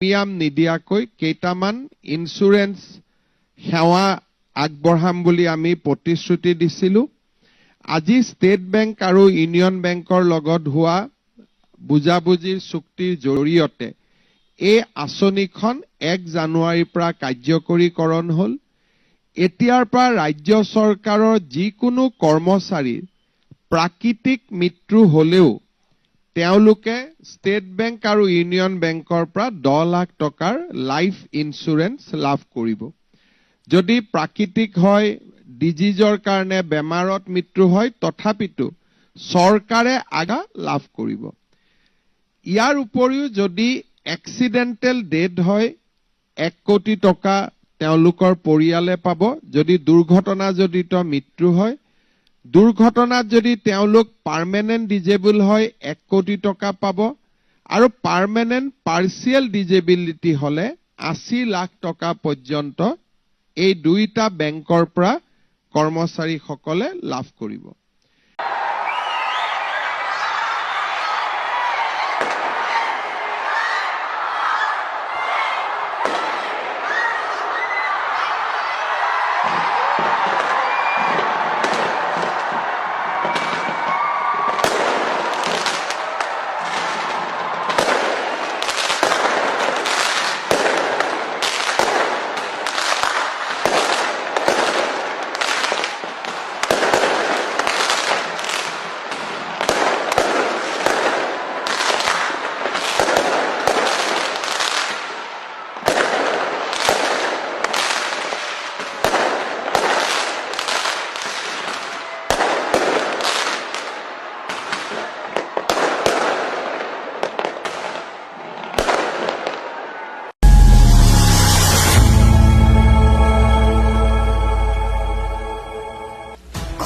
Premium নিদিয়াকৈ কেইটামান insurance সেৱা আগবঢ়াম বুলি আমি প্ৰতিশ্ৰুতি দিছিলোঁ। আজি ষ্টেট বেংক আৰু ইউনিয়ন বেংকৰ লগত হোৱা বুজাবুজিৰ চুক্তিৰ জৰিয়তে এই আঁচনিখন 1 জানুৱাৰীৰ পৰা কাৰ্যকৰীকৰণ হ'ল। এতিয়াৰ পৰা ৰাজ্য চৰকাৰৰ যিকোনো কৰ্মচাৰীৰ প্ৰাকৃতিক মৃত্যু হলেও তেওঁলোকে ষ্টেট বেংক আৰু ইউনিয়ন বেংকৰ পৰা 10 লাখ টকাৰ লাইফ ইন্স্যুৰেন্স লাভ কৰিব। যদি প্ৰাকৃতিক হয়, ডিজিজৰ কাৰণে বেমাৰত মৃত্যু হয়, তথাপিতো চৰকাৰে আগা লাভ কৰিব। ইয়াৰ উপৰিও যদি এক্সিডেণ্টেল ডেথ হয় 1 কোটি টকা তেওঁলোকৰ পৰিয়ালে পাব। যদি দুৰ্ঘটনাজনিত মৃত্যু হয়, দুৰ্ঘটনাত যদি তেওঁলোক পাৰ্মানেন্ট ডিজেবল হয় 1 কোটি টকা পাব আৰু পাৰ্মানেন্ট পাৰ্চিয়েল ডিজেবিলিটি হলে 80 লাখ টকা পৰ্যন্ত এই দুইটা বেংকৰ পৰা কৰ্মচাৰীসকলে লাভ কৰিব।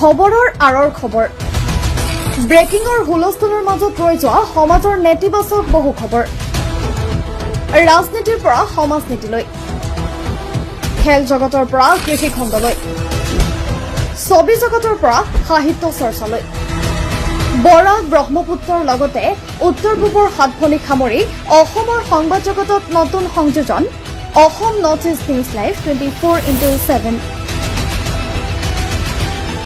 খবৰৰ আঁৰৰ খবৰ, ব্ৰেকিংৰ হুলস্থুলৰ মাজত ৰৈ যোৱা সমাজৰ নেতিবাচক বহু খবৰ, ৰাজনীতিৰ পৰা সমাজ নীতিলৈ, খেল জগতৰ পৰা কৃষি খণ্ডলৈ, ছবি জগতৰ পৰা সাহিত্য চৰ্চালৈ, বৰাক ব্ৰহ্মপুত্ৰৰ লগতে উত্তৰ পূবৰ সাতভনী সামৰি অসমৰ সংবাদ জগতত নতুন সংযোজন Assam north east news live 24/7।